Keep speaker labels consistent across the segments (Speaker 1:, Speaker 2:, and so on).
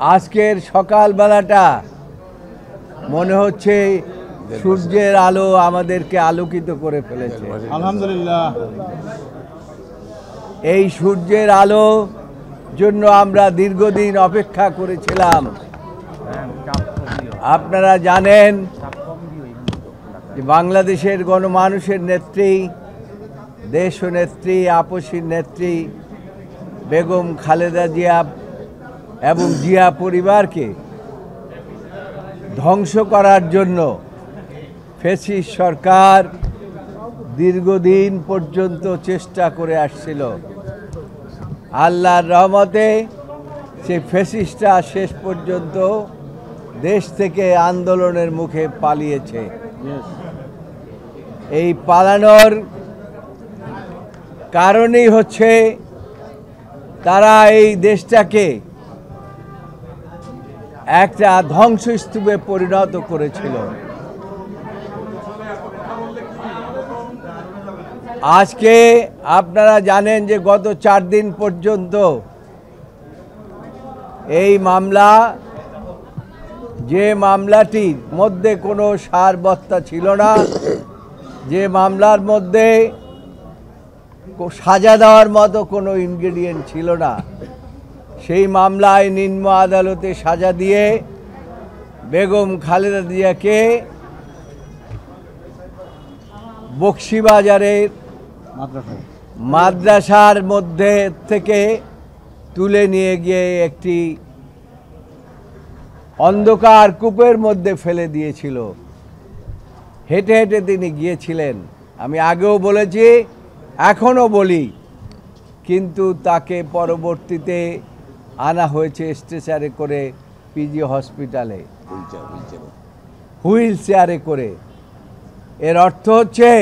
Speaker 1: আজকের সকালবেলাটা মনে হচ্ছে সূর্যের আলো আমাদেরকে আলোকিত করে ফেলেছে।
Speaker 2: আলহামদুলিল্লাহ।
Speaker 1: এই সূর্যের আলো জন্য আমরা দীর্ঘদিন অপেক্ষা করেছিলাম। আপনারা জানেন যে বাংলাদেশের গণমানুষের নেত্রী, দেশনেত্রী, আপসীর নেত্রী বেগম খালেদা জিয়া এবং জিয়া পরিবারকে ধ্বংস করার জন্য ফ্যাসিস্ট সরকার দীর্ঘদিন পর্যন্ত চেষ্টা করে আসছিল। আল্লাহর রহমতে সেই ফ্যাসিস্টরা শেষ পর্যন্ত দেশ থেকে আন্দোলনের মুখে পালিয়েছে। এই পালানোর কারণেই হচ্ছে তারা এই দেশটাকে একটা ধ্বংসস্তূপে পরিণত করেছিল। আজকে আপনারা জানেন যে গত 4 দিন পর্যন্ত এই মামলা, যে মামলাটির মধ্যে কোনো সারবত্তা ছিল না, যে মামলার মধ্যে সাজা দেওয়ার মতো কোনো ইনগ্রেডিয়েন্ট ছিল না, সেই মামলায় নিম্ন আদালতে সাজা দিয়ে বেগম খালেদা জিয়াকে বকশিবাজারের মাদ্রাসার মধ্যে থেকে তুলে নিয়ে গিয়ে একটি অন্ধকার কূপের মধ্যে ফেলে দিয়েছিল। হেঁটে হেঁটে তিনি গিয়েছিলেন। আমি আগেও বলেছি, এখনও বলি, কিন্তু তাকে পরবর্তীতে আনা হয়েছে স্ট্রেচারে করে পিজি হসপিটালে, হুইল চেয়ারে করে। এর অর্থ হচ্ছে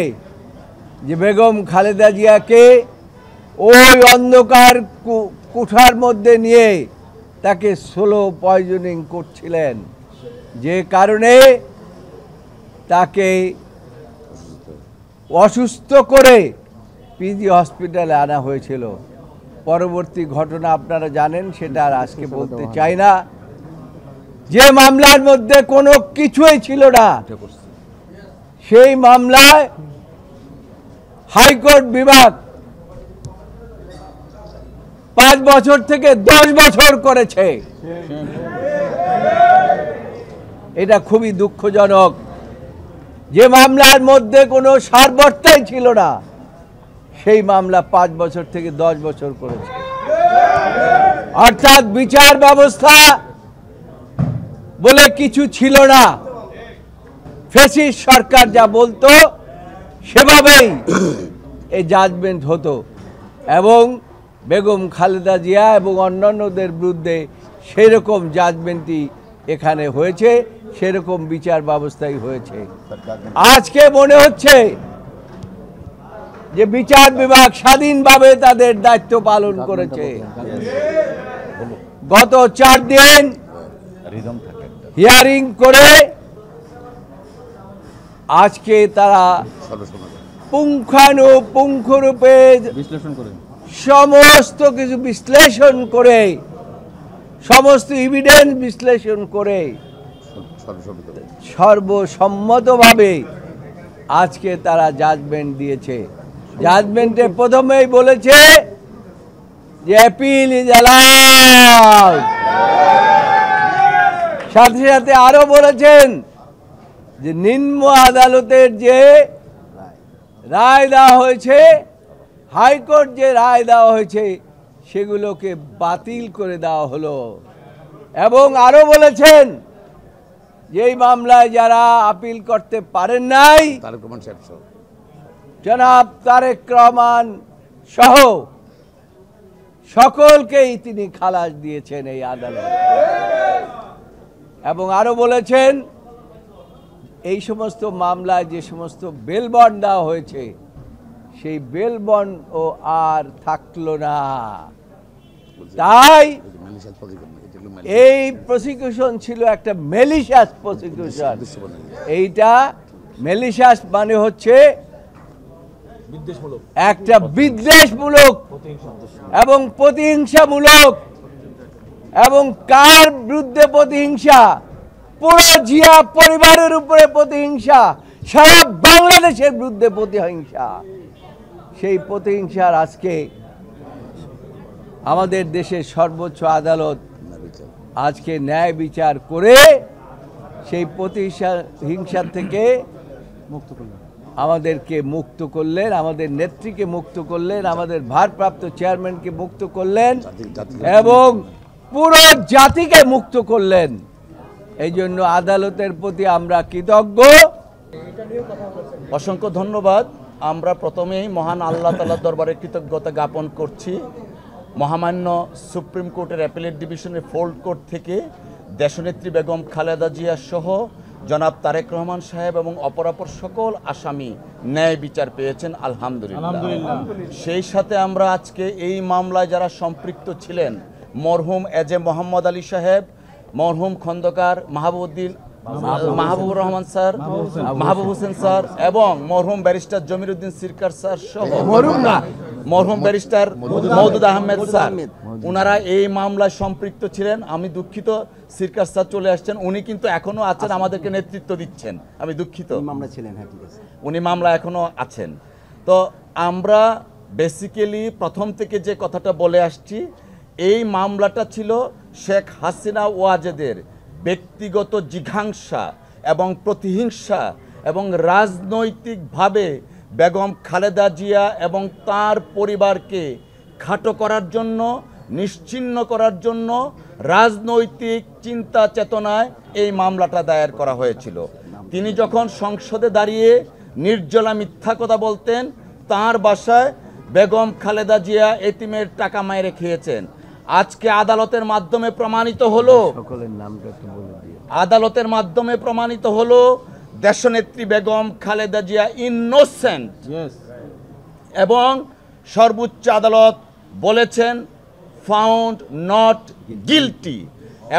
Speaker 1: যে বেগম খালেদা জিয়াকে ওই অন্ধকার কুঠার মধ্যে নিয়ে তাকে স্লো পয়জনিং করছিলেন, যে কারণে তাকে অসুস্থ করে পিজি হসপিটালে আনা হয়েছিল। পরবর্তী ঘটনা আপনারা জানেন, সেটা আর আজকে বলতে চাই না। যে মামলার মধ্যে কোনো কিছুই ছিল না, সেই মামলায় হাইকোর্ট বিভাগ 5 বছর থেকে 10 বছর করেছে। এটা খুবই দুঃখজনক। যে মামলার মধ্যে কোনো সারবত্তাই ছিল না, সেই মামলা 5 বছর থেকে 10 বছর করেছে। অর্থাৎ বিচার ব্যবস্থা বলে কিছু ছিল না। ফ্যাসিস্ট সরকার যা বলতো সেভাবেই এই জাজমেন্ট হতো, এবং বেগম খালেদা জিয়া এবং অন্যান্যদের বিরুদ্ধে সেরকম জাজমেন্টই এখানে হয়েছে, সেরকম বিচার ব্যবস্থাই হয়েছে। আজকে মনে হচ্ছে যে বিচার বিভাগ স্বাধীনভাবে তাদের দায়িত্ব পালন করেছে। গত 4 দিন হিয়ারিং করে আজকে তারা পুঙ্খানুপুঙ্খরূপে সমস্ত কিছু বিশ্লেষণ করে, সমস্ত এভিডেন্স বিশ্লেষণ করে সর্বসম্মতভাবে আজকে তারা জাজমেন্ট দিয়েছে। জাজমেন্টে প্রথমেই বলেছে যে অ্যাপিল ইজ অ্যালাউড। সাথে সাথে আরো বলেছেন যে নিম্ন আদালতের যে রায় দেওয়া হয়েছে, হাইকোর্ট যে রায় দেওয়া হয়েছে, সেগুলোকে বাতিল করে দেওয়া হলো। এবং আরো বলেছেন যে এই মামলায় যারা আপিল করতে পারেন নাই, জনাব তারেক রহমান সহ সকলকেই তিনি খালাস দিয়েছেন এই আদালত। এবং আরো বলেছেন এই সমস্ত মামলায় যে সমস্ত বেল বন্ড দেওয়া হয়েছে, সেই বেল বন্ড ও আর থাকলো না। তাই এই প্রসিকিউশন ছিল একটা ম্যালিশিয়াস প্রসিকিউশন। এইটা ম্যালিশিয়াস মানে হচ্ছে একটা বিদ্বেষমূলক এবং প্রতিহিংসামূলক এবং কার বিরুদ্ধে প্রতিহিংসা? পুরো জিয়া পরিবারের উপরে প্রতিহিংসা, সারা বাংলাদেশের বিরুদ্ধে প্রতিহিংসা। সেই প্রতিহিংসার আজকে আমাদের দেশের সর্বোচ্চ আদালত আজকে ন্যায় বিচার করে সেই প্রতিহিংসা থেকে আমাদেরকে মুক্ত করলেন, আমাদের নেত্রীকে মুক্ত করলেন, আমাদের ভারপ্রাপ্ত চেয়ারম্যানকে মুক্ত করলেন এবং পুরো জাতিকে মুক্ত করলেন। এই জন্য আদালতের প্রতি আমরা কৃতজ্ঞ।
Speaker 2: অসংখ্য ধন্যবাদ। আমরা প্রথমেই মহান আল্লাহ তাআলার দরবারে কৃতজ্ঞতা জ্ঞাপন করছি। মহামান্য সুপ্রিম কোর্টের অ্যাপিলেট ডিভিশনের ফোল্ড কোর্ট থেকে দেশনেত্রী বেগম খালেদা জিয়া সহ জনাব তারেক রহমান সাহেব এবং অপরাপর সকল আসামি ন্যায় বিচার পেয়েছেন, আলহামদুলিল্লাহ। সেই সাথে আমরা আজকে এই মামলায় যারা সম্পৃক্ত ছিলেন, মরহুম এজে মোহাম্মদ আলী সাহেব, মরহুম খন্দকার মাহবুবুর রহমান স্যার, মাহবুব হোসেন স্যার এবং মরহুম ব্যারিস্টার জমির উদ্দিন সিরকার স্যার সহ মরহুম ব্যারিস্টার মওদুদ আহমেদ স্যার, ওনারা এই মামলায় সম্পৃক্ত ছিলেন। আমি দুঃখিত, সিরকার স্যার চলে আসছেন, উনি কিন্তু এখনো আছেন, আমাদেরকে নেতৃত্ব দিচ্ছেন। আমি দুঃখিত, উনি মামলা এখনো আছেন। তো আমরা বেসিক্যালি প্রথম থেকে যে কথাটা বলে আসছি, এই মামলাটা ছিল শেখ হাসিনা ওয়াজেদের ব্যক্তিগত জিঘাংসা এবং প্রতিহিংসা এবং রাজনৈতিকভাবে বেগম খালেদা জিয়া এবং তার পরিবারকে খাটো করার জন্য, নিশ্চিহ্ন করার জন্য রাজনৈতিক চিন্তা চেতনায় এই মামলাটা দায়ের করা হয়েছিল। তিনি যখন সংসদে দাঁড়িয়ে নির্জলা মিথ্যা কথা বলতেন, তার বাসায় বেগম খালেদা জিয়া এতিমের টাকা মাইরে খেয়েছেন। আজকে আদালতের মাধ্যমে প্রমাণিত হলো, আদালতের মাধ্যমে প্রমাণিত হলো দেশনেত্রী বেগম খালেদা জিয়া ইনোসেন্ট এবং সর্বোচ্চ আদালত বলেছেন ফাউন্ড নট গিলটি।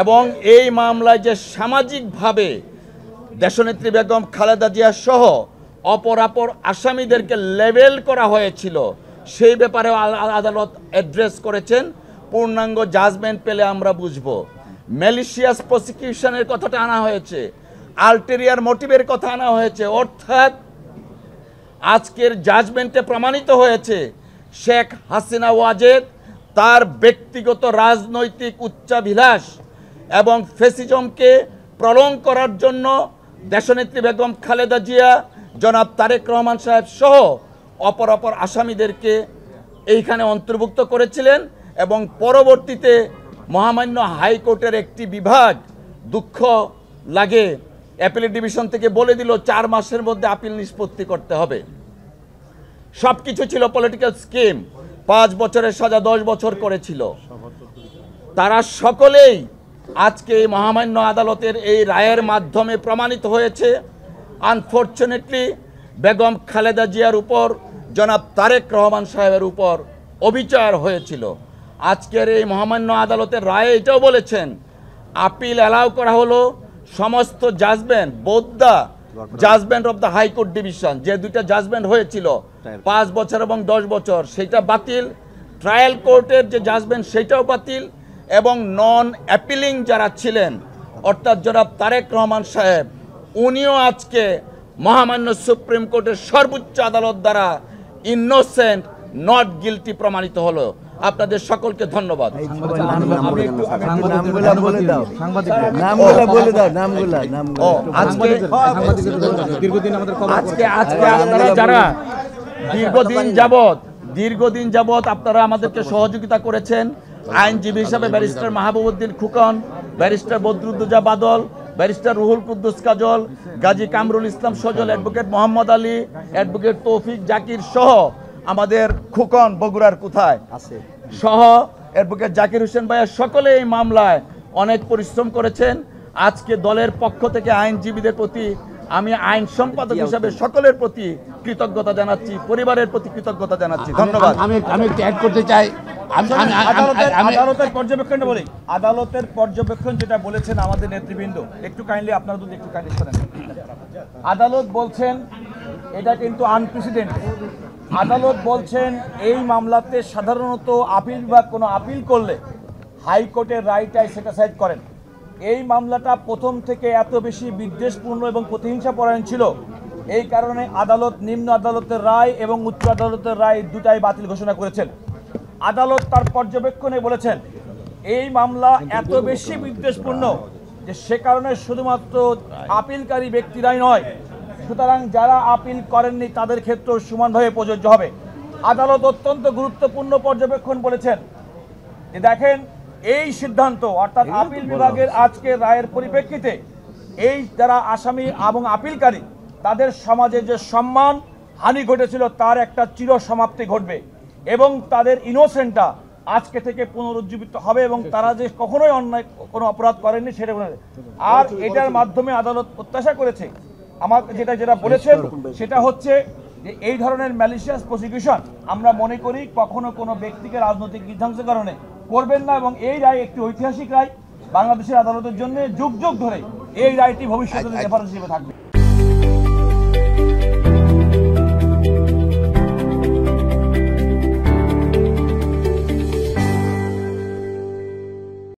Speaker 2: এবং এই মামলায় যে সামাজিকভাবে দেশনেত্রী বেগম খালেদা জিয়া সহ অপরাপর আসামিদেরকে লেবেল করা হয়েছিল, সেই ব্যাপারেও আদালত অ্যাড্রেস করেছেন। পূর্ণাঙ্গ জাজমেন্ট পেলে আমরা বুঝব। ম্যালিশিয়াস প্রসিকিউশনের কথাটা আনা হয়েছে, আলটেরিয়ার মোটিভের কথা আনা হয়েছে। অর্থাৎ আজকের জাজমেন্টে প্রমাণিত হয়েছে শেখ হাসিনা ওয়াজেদ তার ব্যক্তিগত রাজনৈতিক উচ্চাভিলাষ এবং ফ্যাসিজমকে প্রলং করার জন্য দেশনেত্রী বেগম খালেদা জিয়া, জনাব তারেক রহমান সাহেব সহ অপরাপর আসামিদেরকে এইখানে অন্তর্ভুক্ত করেছিলেন এবং পরবর্তীতে মহামান্য হাইকোর্টের একটি বিভাগ, দুঃখ লাগে, অ্যাপিলেট ডিভিশন থেকে বলে দিল 4 মাসের মধ্যে আপিল নিষ্পত্তি করতে হবে। সব কিছু ছিল পলিটিক্যাল স্কিম। 5 বছরের সাজা 10 বছর করেছিল। তারা সকলেই আজকে এই মহামান্য আদালতের এই রায়ের মাধ্যমে প্রমাণিত হয়েছে। আনফরচুনেটলি বেগম খালেদা জিয়ার উপর, জনাব তারেক রহমান সাহেবের উপর অবিচার হয়েছিল। আজকের এই মহামান্য আদালতের রায়ে এটাও বলেছেন আপিল অ্যালাউ করা হলো। সমস্ত judgement, both the judgement of the high court division, যে দুইটা জাজমেন্ট হয়েছিল 5 বছর এবং 10 বছর, সেটা বাতিল। ট্রায়াল কোর্টের যে জাজমেন্ট সেটাও বাতিল। এবং নন অ্যাপিলিং যারা ছিলেন, অর্থাৎ জনাব তারেক রহমান সাহেব, উনিও আজকে মহামান্য সুপ্রিম কোর্টের সর্বোচ্চ আদালত দ্বারা ইনোসেন্ট নট গিলটি প্রমাণিত হলো। আপনাদের সকলকে ধন্যবাদ। আপনারা যারা দীর্ঘদিন যাবৎ আপনারা আমাদেরকে সহযোগিতা করেছেন, আইনজীবী হিসাবে ব্যারিস্টার মাহবুব উদ্দিন খুকন, ব্যারিস্টার বদরুদ্দোজা বাদল, ব্যারিস্টার রুহুল কুদ্দুস কাজল, গাজী কামরুল ইসলাম সজল, অ্যাডভোকেট মোহাম্মদ আলী, অ্যাডভোকেট তৌফিক জাকির সহ আমাদের খুকন বগুড়ার কোথায় আছে সহ অ্যাডভোকেট জাকির হোসেন ভাইয়া, সকলে এই মামলায় অনেক পরিশ্রম করেছেন। আজকে দলের পক্ষ থেকে আইনজীবীদের প্রতি, আমি আইন সম্পাদক হিসাবে সকলের প্রতি কৃতজ্ঞতা জানাচ্ছি, পরিবারের প্রতি কৃতজ্ঞতা জানাচ্ছি। ধন্যবাদ।
Speaker 3: আমি একটু অ্যাড করতে চাই।
Speaker 4: আদালতের পর্যবেক্ষণটা বলি। আদালতের পর্যবেক্ষণ যেটা বলেছেন আমাদের নেতৃবৃন্দ, একটু কাইন্ডলি আপনারা যদি একটু কাইন্ডলি শোনেন। আদালত বলছেন এটা কিন্তু আনপ্রেসিডেন্টেড। আদালত বলছেন এই মামলাতে সাধারণত আপিল বিভাগ কোনো আপিল করলে হাইকোর্টের রায়টাই সেটাসাইড করেন। এই মামলাটা প্রথম থেকে এত বেশি বিদ্বেষপূর্ণ এবং প্রতিহিংসা পরায়ণ ছিল, এই কারণে আদালত নিম্ন আদালতের রায় এবং উচ্চ আদালতের রায় দুটাই বাতিল ঘোষণা করেছেন। আদালত তার পর্যবেক্ষণে বলেছেন এই মামলা এত বেশি বিদ্বেষপূর্ণ যে সে কারণে শুধুমাত্র আপিলকারী ব্যক্তিরাই নয়, সুতরাং যারা আপিল করেননি তাদের ক্ষেত্রেও সমানভাবে প্রযোজ্য হবে। আদালত অত্যন্ত গুরুত্বপূর্ণ পর্যবেক্ষণ বলেছেন যে দেখেন এই সিদ্ধান্ত অর্থাৎ আপিল বিভাগের আজকের রায়ের পরিপ্রেক্ষিতে এই যারা আসামি এবং আপিলকারী তাদের সমাজে যে সম্মান হানি ঘটেছিল তার একটা চির সমাপ্তি ঘটবে এবং তাদের ইনোসেন্টটা আজকে থেকে পুনরুজ্জীবিত হবে এবং তারা যে কখনোই অন্যায় কোনো অপরাধ করেননি সেটা বলে। আর এটার মাধ্যমে আদালত প্রত্যাশা করেছে আমার যেটা বলেছেন সেটা হচ্ছে যে এই ধরনের ম্যালিশিয়াস প্রসিকিউশন আমরা মনে করি কখনো কোনো ব্যক্তিকে রাজনৈতিক বিধ্বংসের কারণে করবেন না এবং এই রায় একটি ঐতিহাসিক রায় বাংলাদেশের আদালতের জন্য যুগ যুগ ধরে এই রায়টি ভবিষ্যতে রেফারেন্স হিসেবে থাকবে।